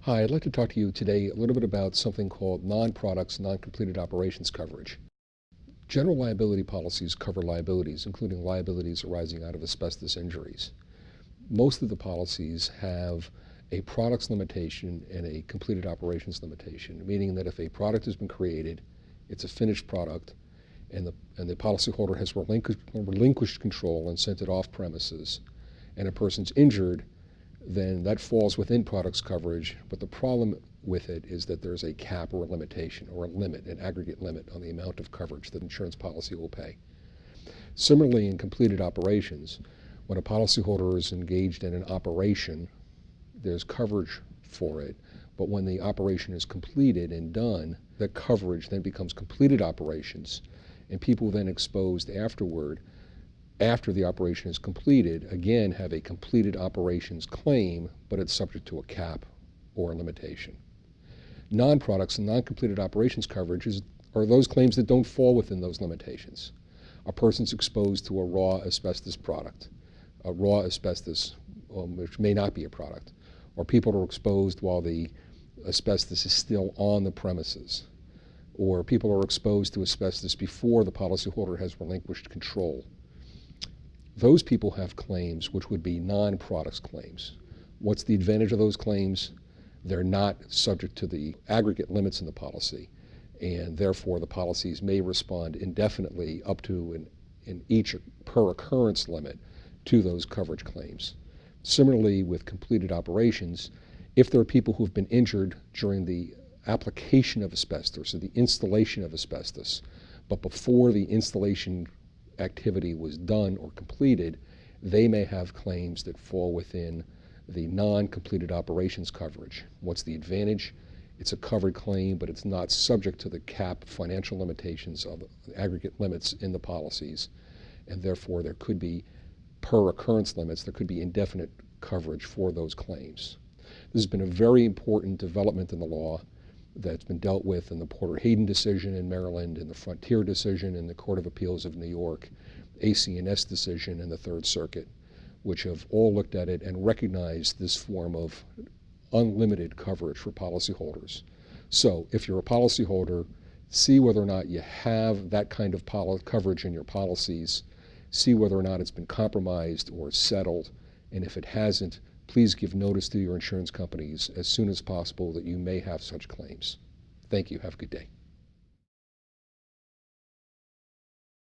Hi, I'd like to talk to you today a little bit about something called non-products, non-completed operations coverage. General liability policies cover liabilities, including liabilities arising out of asbestos injuries. Most of the policies have a products limitation and a completed operations limitation, meaning that if a product has been created, it's a finished product, and the policyholder has relinquished control and sent it off premises, and a person's injured, then that falls within products coverage. But the problem with it is that there's a cap or a limitation or a limit, an aggregate limit on the amount of coverage that insurance policy will pay. Similarly, in completed operations, when a policyholder is engaged in an operation, there's coverage for it. But when the operation is completed and done, that coverage then becomes completed operations, and people then exposed afterward, after the operation is completed, again have a completed operations claim, but it's subject to a cap or a limitation. Non-products and non-completed operations coverages are those claims that don't fall within those limitations. A person's exposed to a raw asbestos product, a raw asbestos, which may not be a product, or people are exposed while the asbestos is still on the premises, or people are exposed to asbestos before the policyholder has relinquished control. Those people have claims which would be non-products claims. What's the advantage of those claims? They're not subject to the aggregate limits in the policy, and therefore the policies may respond indefinitely up to in each per occurrence limit to those coverage claims. Similarly, with completed operations, if there are people who have been injured during the application of asbestos or the installation of asbestos, but before the installation activity was done or completed, they may have claims that fall within the non-completed operations coverage. What's the advantage? It's a covered claim, but it's not subject to the cap financial limitations of aggregate limits in the policies, and therefore there could be per occurrence limits, there could be indefinite coverage for those claims. This has been a very important development in the law that's been dealt with in the Porter-Hayden decision in Maryland, in the Frontier decision in the Court of Appeals of New York, AC&S decision in the Third Circuit, which have all looked at it and recognized this form of unlimited coverage for policyholders. So if you're a policyholder, see whether or not you have that kind of coverage in your policies, see whether or not it's been compromised or settled, and if it hasn't, please give notice to your insurance companies as soon as possible that you may have such claims. Thank you. Have a good day.